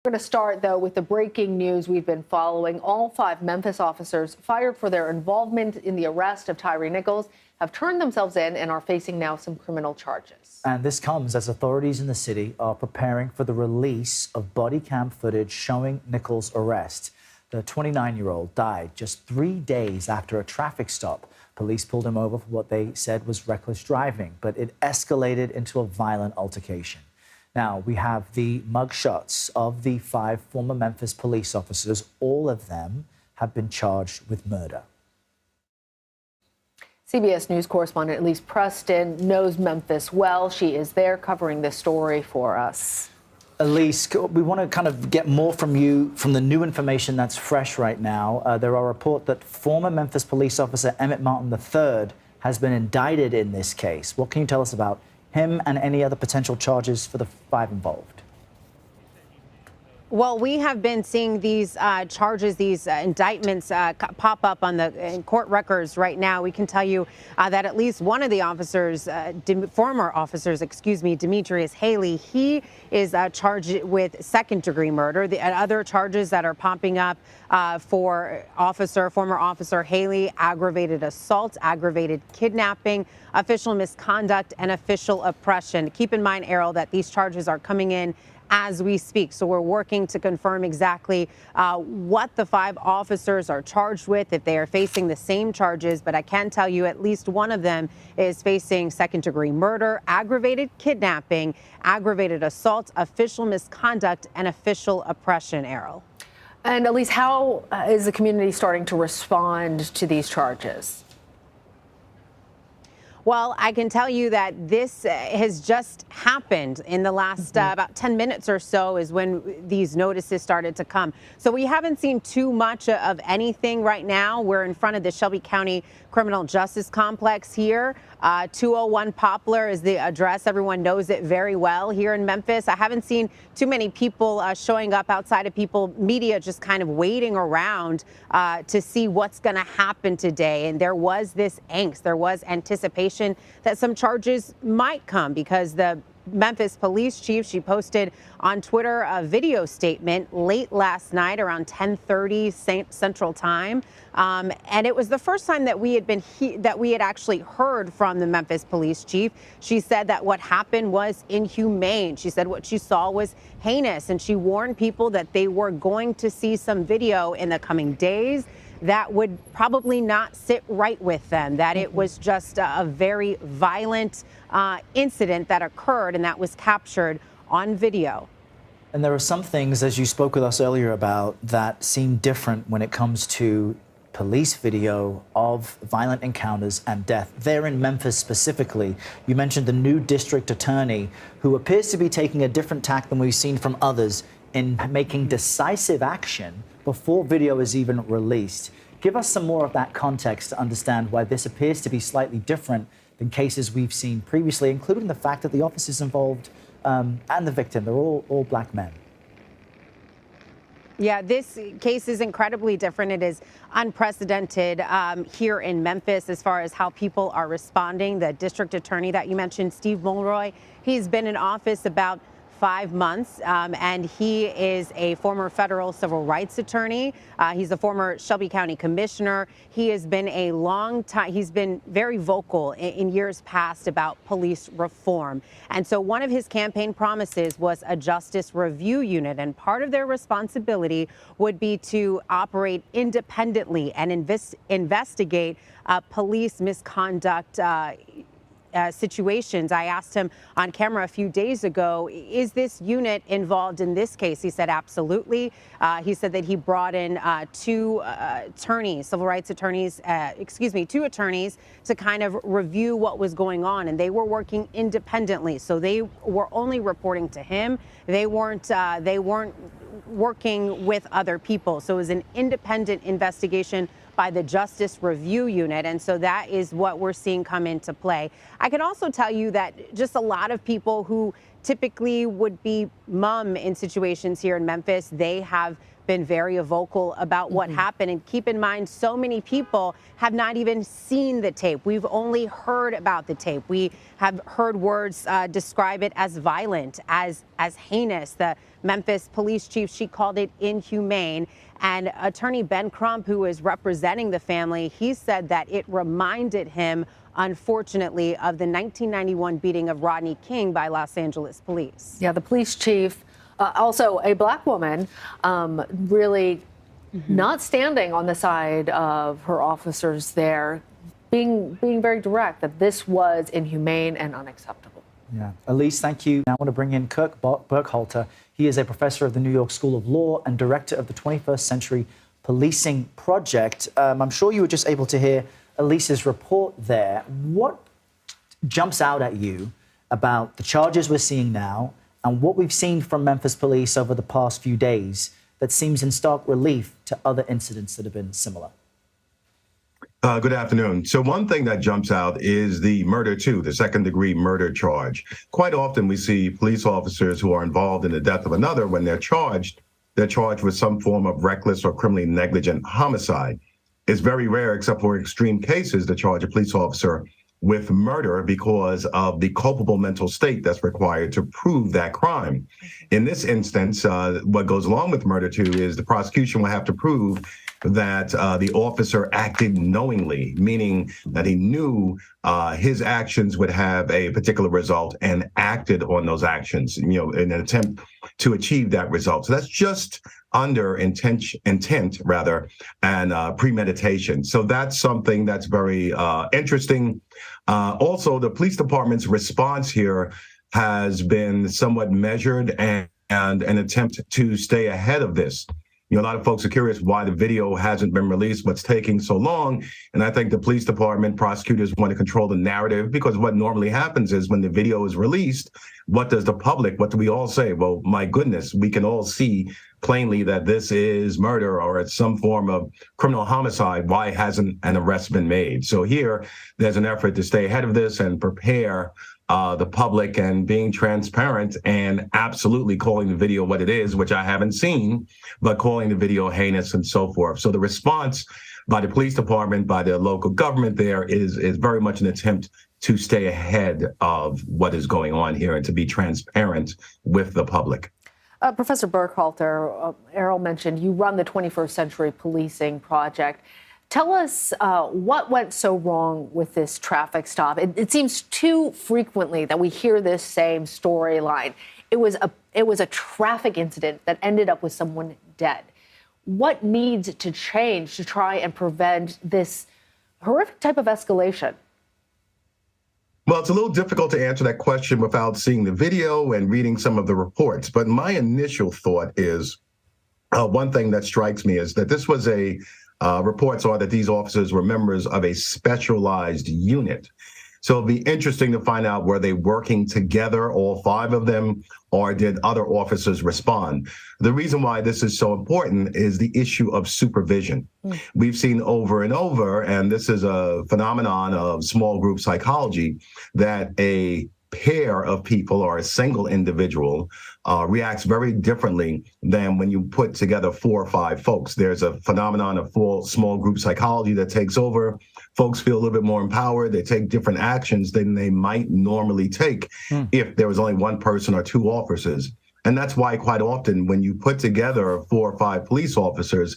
We're going to start, though, with the breaking news we've been following. All 5 Memphis officers fired for their involvement in the arrest of Tyree Nichols have turned themselves in and are facing now some criminal charges. And this comes as authorities in the city are preparing for the release of body cam footage showing Nichols' arrest. The 29-year-old died just 3 days after a traffic stop. Police pulled him over for what they said was reckless driving, but it escalated into a violent altercation. Now, we have the mugshots of the 5 former Memphis police officers. All of them have been charged with murder. CBS News correspondent Elise Preston knows Memphis well. She is there covering this story for us. Elise, we want to kind of get more from you from the new information that's fresh right now. There are reports that former Memphis police officer Emmett Martin III has been indicted in this case. What can you tell us about him and any other potential charges for the 5 involved? Well, we have been seeing these charges, these indictments pop up on the court records right now. We can tell you that at least one of the officers, former officers, Demetrius Haley, he is charged with second-degree murder. The other charges that are popping up for former officer Haley: aggravated assault, aggravated kidnapping, official misconduct, and official oppression. Keep in mind, Errol, that these charges are coming in as we speak. So we're working to confirm exactly what the 5 officers are charged with, if they are facing the same charges. But I can tell you at least one of them is facing second-degree murder, aggravated kidnapping, aggravated assault, official misconduct, and official oppression, Errol. And Elise, how is the community starting to respond to these charges? Well, I can tell you that this has just happened in the last about 10 minutes or so is when these notices started to come. So we haven't seen too much of anything right now. We're in front of the Shelby County Criminal Justice Complex here. 201 Poplar is the address. Everyone knows it very well here in Memphis. I haven't seen too many people showing up outside of media just kind of waiting around to see what's going to happen today. And there was this angst. There was anticipation that some charges might come because the Memphis police chief, she posted on Twitter a video statement late last night around 10:30 Central Time, and it was the first time that we had actually heard from the Memphis police chief. She said that what happened was inhumane. She said what she saw was heinous, and she warned people that they were going to see some video in the coming days that would probably not sit right with them, that it was just a very violent incident that occurred and that was captured on video. And there are some things, as you spoke with us earlier about, that seem different when it comes to police video of violent encounters and death. There in Memphis specifically, you mentioned the new district attorney who appears to be taking a different tack than we've seen from others in making decisive action before video is even released. Give us some more of that context to understand why this appears to be slightly different than cases we've seen previously, including the fact that the officers involved and the victim, they're all black men. Yeah, this case is incredibly different. It is unprecedented here in Memphis as far as how people are responding. The district attorney that you mentioned, Steve Mulroy, he's been in office about 5 months, and he is a former federal civil rights attorney. He's a former Shelby County commissioner. He has been he's been very vocal in years past about police reform. And so one of his campaign promises was a justice review unit, and part of their responsibility would be to operate independently and investigate police misconduct situations. I asked him on camera a few days ago, is this unit involved in this case? He said absolutely. He said that he brought in 2 attorneys, civil rights attorneys, 2 attorneys to kind of review what was going on, and they were working independently. So they were only reporting to him. They weren't working with other people. So it was an independent investigation by the Justice Review Unit. And so that is what we're seeing come into play. I can also tell you that just a lot of people who typically would be mum in situations here in Memphis. They have been very vocal about what happened. And keep in mind, so many people have not even seen the tape. We've only heard about the tape. We have heard words describe it as violent, as heinous. The Memphis police chief, she called it inhumane. And attorney Ben Crump, who is representing the family, he said that it reminded him, unfortunately, of the 1991 beating of Rodney King by Los Angeles police. Yeah, the police chief, also a black woman, really not standing on the side of her officers there, being very direct that this was inhumane and unacceptable. Yeah. Elise, thank you. Now I want to bring in Kirk Burkhalter. He is a professor of the New York School of Law and director of the 21st Century Policing Project. I'm sure you were just able to hear Elise's report there. What jumps out at you about the charges we're seeing now and what we've seen from Memphis police over the past few days that seems in stark relief to other incidents that have been similar? Good afternoon. So one thing that jumps out is the murder, too, the second-degree murder charge. Quite often we see police officers who are involved in the death of another. When they're charged with some form of reckless or criminally negligent homicide. It's very rare, except for extreme cases, to charge a police officer with murder because of the culpable mental state that's required to prove that crime. In this instance, what goes along with murder, too, is the prosecution will have to prove that the officer acted knowingly, meaning that he knew his actions would have a particular result and acted on those actions, in an attempt to achieve that result. So that's just under intent and premeditation. So that's something that's very interesting. Also, the police department's response here has been somewhat measured and an attempt to stay ahead of this. A lot of folks are curious why the video hasn't been released, what's taking so long. And I think the police department, prosecutors want to control the narrative, because what normally happens is when the video is released, what do we all say? Well, my goodness, we can all see plainly that this is murder or it's some form of criminal homicide. Why hasn't an arrest been made? So here, there's an effort to stay ahead of this and prepare the public and being transparent and absolutely calling the video what it is, which I haven't seen, but calling the video heinous and so forth. So the response by the police department, by the local government there is very much an attempt to stay ahead of what is going on here and to be transparent with the public. Professor Burkhalter, Errol mentioned you run the 21st Century Policing Project. Tell us what went so wrong with this traffic stop. It seems too frequently that we hear this same storyline. It was a traffic incident that ended up with someone dead. What needs to change to try and prevent this horrific type of escalation? Well, it's a little difficult to answer that question without seeing the video and reading some of the reports. But my initial thought is one thing that strikes me is that this was reports are that these officers were members of a specialized unit. So it'll be interesting to find out, were they working together, all five of them, or did other officers respond? The reason why this is so important is the issue of supervision. We've seen over and over, and this is a phenomenon of small group psychology, that a pair of people or a single individual reacts very differently than when you put together 4 or 5 folks. There's a phenomenon of small group psychology that takes over. Folks feel a little bit more empowered. They take different actions than they might normally take if there was only one person or 2 officers. And that's why quite often when you put together 4 or 5 police officers,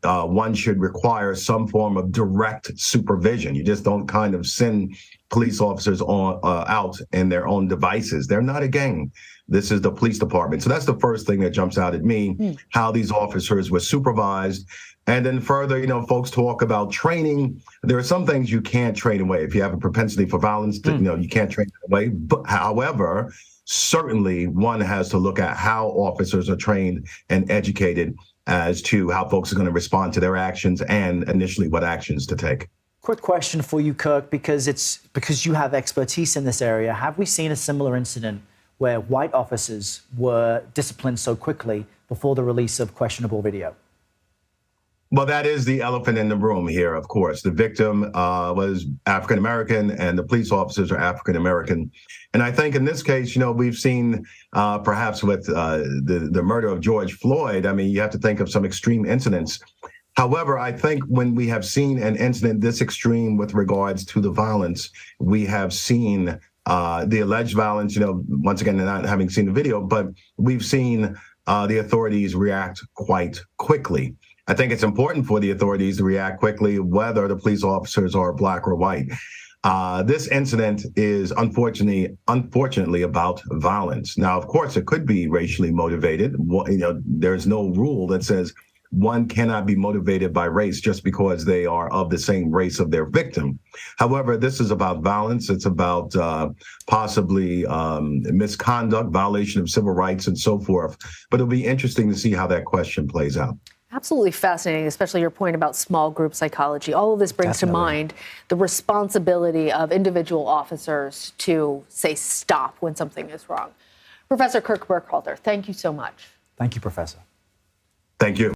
one should require some form of direct supervision. You just don't kind of send police officers out in their own devices. They're not a gang. This is the police department. So that's the first thing that jumps out at me, how these officers were supervised. And then further, folks talk about training. There are some things you can't train away. If you have a propensity for violence, you can't train it away. But however, certainly one has to look at how officers are trained and educated as to how folks are going to respond to their actions and initially what actions to take. Quick question for you, Kirk, because you have expertise in this area. Have we seen a similar incident where white officers were disciplined so quickly before the release of questionable video? Well, that is the elephant in the room here, of course. The victim was African American, and the police officers are African American. And I think in this case, we've seen perhaps with the murder of George Floyd, I mean, you have to think of some extreme incidents. However, I think when we have seen an incident this extreme with regards to the violence, we have seen the alleged violence, once again, not having seen the video, but we've seen the authorities react quite quickly. I think it's important for the authorities to react quickly, whether the police officers are black or white. This incident is unfortunately about violence. Now, of course, it could be racially motivated. There's no rule that says one cannot be motivated by race just because they are of the same race of their victim. However, this is about violence. It's about possibly misconduct, violation of civil rights, and so forth. But it'll be interesting to see how that question plays out. Absolutely fascinating, especially your point about small group psychology. All of this brings to mind the responsibility of individual officers to say stop when something is wrong. Professor Kirk Burkhalter, thank you so much. Thank you, Professor. Thank you.